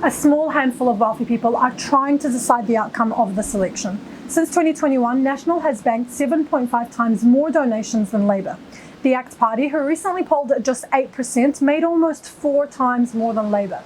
A small handful of wealthy people are trying to decide the outcome of this election. Since 2021, National has banked 7.5 times more donations than Labour. The ACT Party, who recently polled at just 8%, made almost 4 times more than Labour.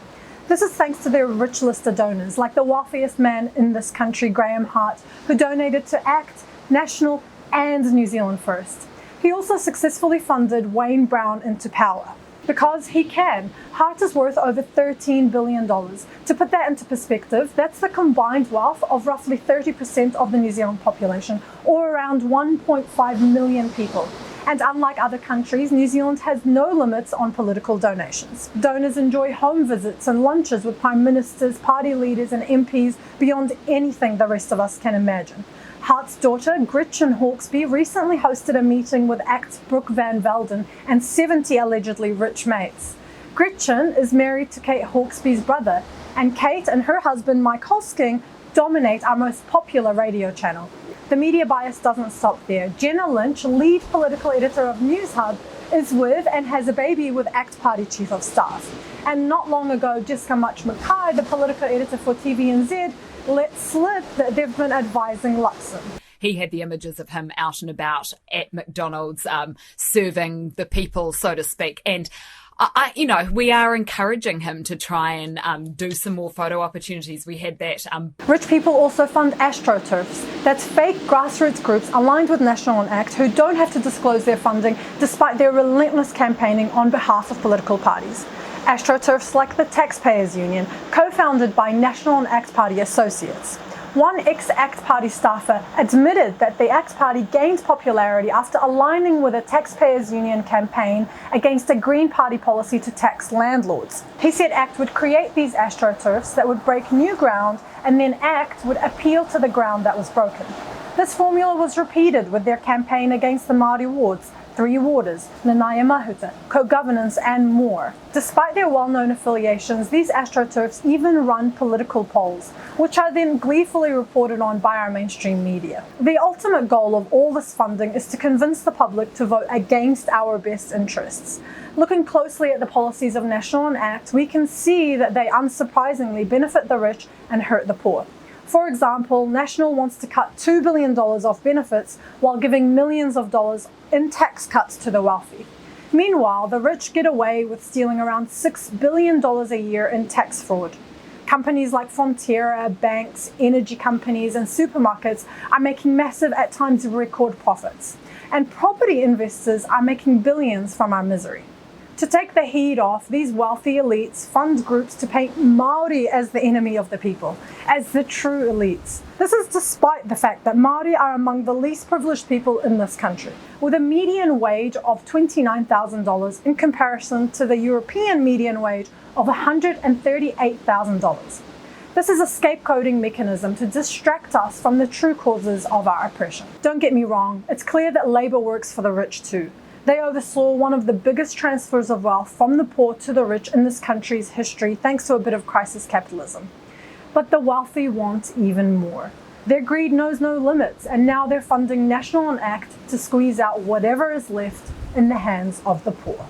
This is thanks to their rich list of donors, like the wealthiest man in this country, Graham Hart, who donated to ACT, National and New Zealand First. He also successfully funded Wayne Brown into power. Because he can. Hart is worth over $13 billion. To put that into perspective, that's the combined wealth of roughly 30% of the New Zealand population, or around 1.5 million people. And unlike other countries, New Zealand has no limits on political donations. Donors enjoy home visits and lunches with prime ministers, party leaders and MPs beyond anything the rest of us can imagine. Hart's daughter, Gretchen Hawkesby, recently hosted a meeting with ACT's Brooke Van Velden and 70 allegedly rich mates. Gretchen is married to Kate Hawkesby's brother, and Kate and her husband, Mike Hosking, dominate our most popular radio channel. The media bias doesn't stop there. Jenna Lynch, lead political editor of News Hub, is with and has a baby with ACT Party Chief of Staff. And not long ago, Jessica Much Mackay, the political editor for TVNZ, let slip that they've been advising Luxon. He had the images of him out and about at McDonald's, serving the people, so to speak. And we are encouraging him to try and do some more photo opportunities. We had that. Rich people also fund AstroTurfs. That's fake grassroots groups aligned with National and ACT who don't have to disclose their funding despite their relentless campaigning on behalf of political parties. AstroTurfs like the Taxpayers Union, co-founded by National and ACT Party associates. One ex-ACT Party staffer admitted that the ACT Party gained popularity after aligning with a Taxpayers Union campaign against a Green Party policy to tax landlords. He said ACT would create these AstroTurfs that would break new ground, and then ACT would appeal to the ground that was broken. This formula was repeated with their campaign against the Māori wards, 3 warders, Nanaia Mahuta, co-governance and more. Despite their well-known affiliations, these AstroTurfs even run political polls, which are then gleefully reported on by our mainstream media. The ultimate goal of all this funding is to convince the public to vote against our best interests. Looking closely at the policies of National and ACT, we can see that they unsurprisingly benefit the rich and hurt the poor. For example, National wants to cut $2 billion off benefits while giving millions of dollars in tax cuts to the wealthy. Meanwhile, the rich get away with stealing around $6 billion a year in tax fraud. Companies like Fonterra, banks, energy companies and supermarkets are making massive, at times record profits. And property investors are making billions from our misery. To take the heat off, these wealthy elites fund groups to paint Māori as the enemy of the people, as the true elites. This is despite the fact that Māori are among the least privileged people in this country, with a median wage of $29,000 in comparison to the European median wage of $138,000. This is a scapegoating mechanism to distract us from the true causes of our oppression. Don't get me wrong, it's clear that Labour works for the rich too. They oversaw one of the biggest transfers of wealth from the poor to the rich in this country's history, thanks to a bit of crisis capitalism. But the wealthy want even more. Their greed knows no limits, and now they're funding National and ACT to squeeze out whatever is left in the hands of the poor.